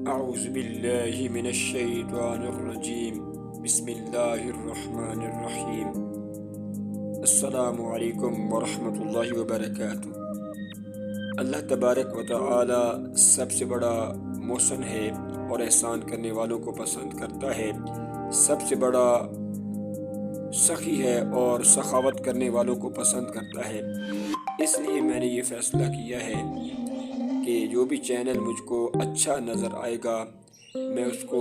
أعوذ بالله من الشيطان الرجيم بسم اللہ الرحمن الرحیم السلام علیکم ورحمۃ اللہ وبرکاتہ۔ اللہ تبارک و تعالی سب سے بڑا محسن ہے اور احسان کرنے والوں کو پسند کرتا ہے، سب سے بڑا سخی ہے اور سخاوت کرنے والوں کو پسند کرتا ہے۔ اس لیے میں نے یہ فیصلہ کیا ہے کہ جو بھی چینل مجھ کو اچھا نظر آئے گا میں اس کو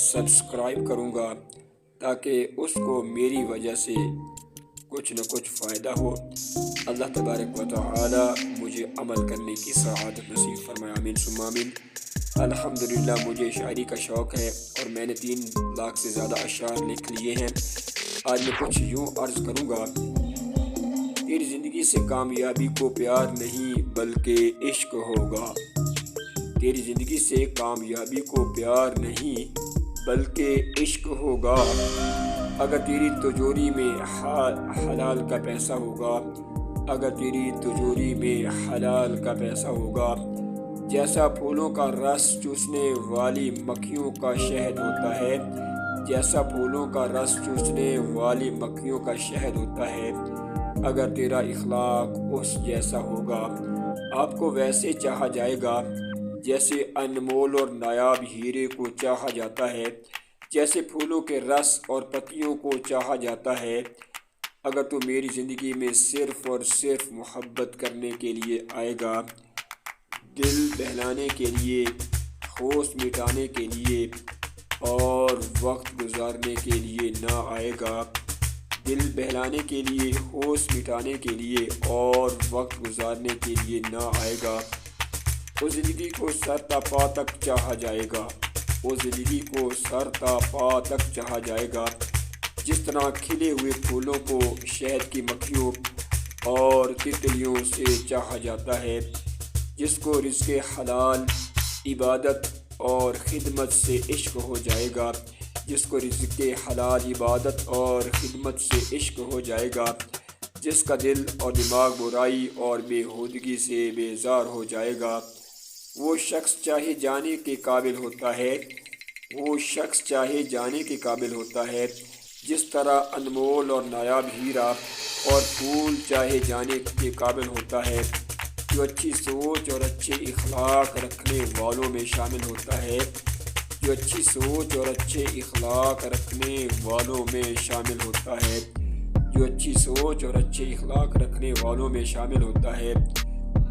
سبسکرائب کروں گا تاکہ اس کو میری وجہ سے کچھ نہ کچھ فائدہ ہو۔ اللہ تبارک و تعالی مجھے عمل کرنے کی سعادت نصیب فرمائے، آمین ثم آمین۔ الحمدللہ مجھے شاعری کا شوق ہے اور میں نے 3 لاکھ سے زیادہ اشعار لکھ لیے ہیں۔ آج میں کچھ یوں عرض کروں گا: تیری زندگی سے کامیابی کو پیار نہیں بلکہ عشق ہوگا، تیری زندگی سے کامیابی کو پیار نہیں بلکہ عشق ہوگا۔ اگر تیری تجوری میں حلال کا پیسہ ہوگا، اگر تیری تجوری میں حلال کا پیسہ ہوگا، جیسا پھولوں کا رس چوسنے والی مکھیوں کا شہد ہوتا ہے، جیسا پھولوں کا رس چوسنے والی مکھیوں کا شہد ہوتا ہے، اگر تیرا اخلاق اس جیسا ہوگا آپ کو ویسے چاہا جائے گا جیسے انمول اور نایاب ہیرے کو چاہا جاتا ہے، جیسے پھولوں کے رس اور پتیوں کو چاہا جاتا ہے۔ اگر تو میری زندگی میں صرف اور صرف محبت کرنے کے لیے آئے گا، دل بہلانے کے لیے، ہوش مٹانے کے لیے اور وقت گزارنے کے لیے نہ آئے گا، دل بہلانے کے لیے، ہوش مٹانے کے لیے اور وقت گزارنے کے لیے نہ آئے گا، اس زندگی کو سر تا پا تک چاہا جائے گا، اس زندگی کو سر تا پا تک چاہا جائے گا، جس طرح کھلے ہوئے پھولوں کو شہد کی مکھیوں اور تتلیوں سے چاہا جاتا ہے، جس کو رزق حلال، عبادت اور خدمت سے عشق ہو جائے گا، جس کو رزق حلال، عبادت اور خدمت سے عشق ہو جائے گا، جس کا دل اور دماغ برائی اور بے ہودگی سے بیزار ہو جائے گا، وہ شخص چاہے جانے کے قابل ہوتا ہے، وہ شخص چاہے جانے کے قابل ہوتا ہے، جس طرح انمول اور نایاب ہیرا اور پھول چاہے جانے کے قابل ہوتا ہے، جو اچھی سوچ اور اچھے اخلاق رکھنے والوں میں شامل ہوتا ہے، جو اچھی سوچ اور اچھے اخلاق رکھنے والوں میں شامل ہوتا ہے، جو اچھی سوچ اور اچھے اخلاق رکھنے والوں میں شامل ہوتا ہے،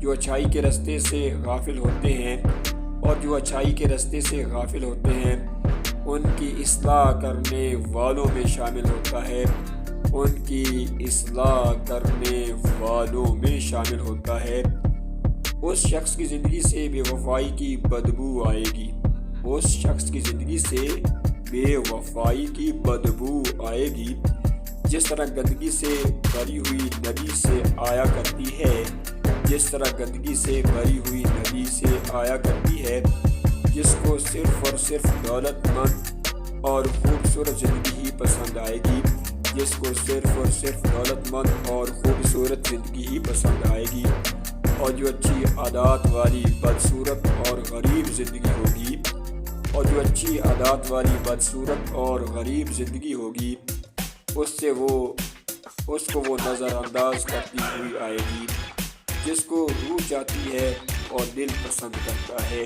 جو اچھائی کے راستے سے غافل ہوتے ہیں اور جو اچھائی کے راستے سے غافل ہوتے ہیں ان کی اصلاح کرنے والوں میں شامل ہوتا ہے، ان کی اصلاح کرنے والوں میں شامل ہوتا ہے۔ اس شخص کی زندگی سے بے وفائی کی بدبو آئے گی، اس شخص کی زندگی سے بے وفائی کی بدبو آئے گی، جس طرح گندگی سے بھری ہوئی ندی سے آیا کرتی ہے، جس طرح گندگی سے بھری ہوئی ندی سے آیا کرتی ہے، جس کو صرف اور صرف دولت مند اور خوبصورت زندگی ہی پسند آئے گی، جس کو صرف اور صرف دولت مند اور خوبصورت زندگی ہی پسند آئے گی، اور جو اچھی عادات والی بدصورت اور غریب زندگی ہوگی، اور جو اچھی عادات والی بدصورت اور غریب زندگی ہوگی اس کو وہ نظر انداز کرتی ہوئی آئے گی، جس کو روح چاہتی ہے اور دل پسند کرتا ہے،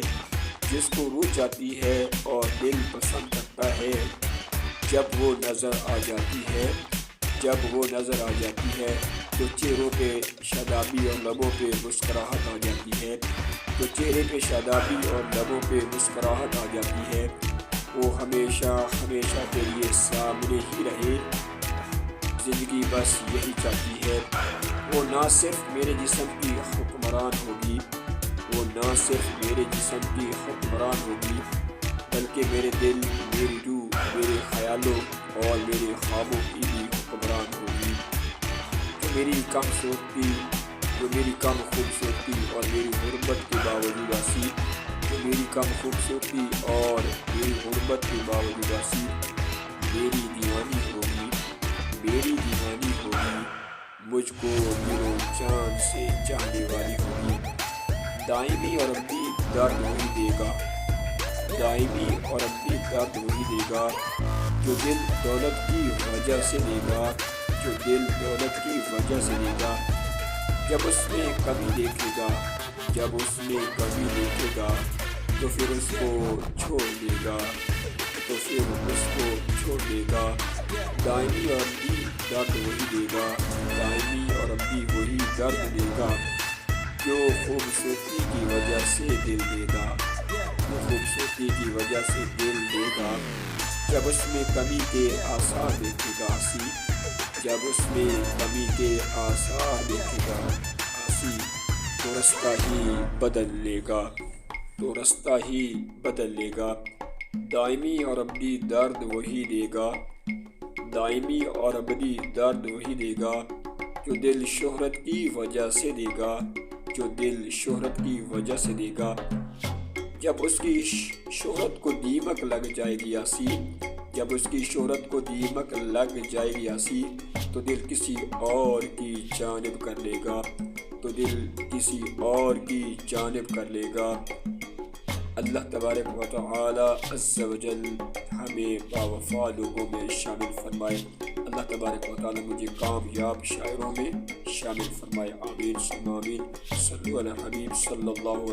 جس کو روح چاہتی ہے اور دل پسند کرتا ہے، جب وہ نظر آ جاتی ہے، جب وہ نظر آ جاتی ہے تو چہروں پہ شادابی اور لبوں پہ مسکراہٹ آ جاتی ہے، تو چہرے پہ شادابی اور لبوں پہ مسکراہٹ آ جاتی ہے، وہ ہمیشہ ہمیشہ کے لیے سامنے ہی رہے، زندگی بس یہی چاہتی ہے۔ وہ نہ صرف میرے جسم کی حکمران ہوگی، وہ نہ صرف میرے جسم کی حکمران ہوگی بلکہ میرے دل، میری روح، میرے خیالوں اور میرے خوابوں کی بھی حکمران ہوگی، جو میری کم صورتی، جو میری کم خوبصورتی اور میری غربت کے باوجود آسی، جو میری کم خوبصورتی اور میری غربت کے باوجود آسی میری دیوانی ہوگی، میری دیوانی ہوگی، مجھ کو میروں جان سے چاہنے والی ہوگی، دائمی اور ابدی درد وہی دے گا، دائمی اور ابدی درد وہی دے گا جو دل دولت کی وجہ سے دے گا، جو دل دولت کی وجہ سے دے گا۔ جب اس میں کمی دیکھے گا، جب اس میں کمی دیکھے گا تو پھر اس کو چھوڑ دے گا، تو پھر اس کو چھوڑ دے گا۔ دائمی اور ابدی درد وہی دے گا، دائمی اور ابدی وہی درد دے گا جو خوبصورتی کی وجہ سے دل دے گا، جو خوبصورتی کی وجہ سے دل دے گا۔ جب اس میں کمی کے آثار دیکھے گا ہنسی، جب اس میں کمی کے آثار دیکھے گا ہنسی، تو رستہ ہی بدل لے گا، تو رستہ ہی بدل لے گا۔ دائمی اور ابدی درد وہی دے گا، دائمی اور ابدی درد وہی دے گا جو دل شہرت کی وجہ سے دے گا، جو دل شہرت کی وجہ سے دے گا۔ جب اس کی شہرت کو دیمک لگ جائے گی ہنسی، جب اس کی شہرت کو دیمک لگ جائے گی ہنسی، تو دل کسی اور کی جانب کر لے گا، تو دل کسی اور کی جانب کر لے گا۔ اللہ تبارک و تعالی عز و جل ہمیں باوفا لوگوں میں شامل فرمائے۔ اللہ تبارک و تعالی مجھے کامیاب شاعروں میں شامل فرمائے، آمین ثم آمین۔ صلو علی حبیب صلی اللہ علیہ وسلم۔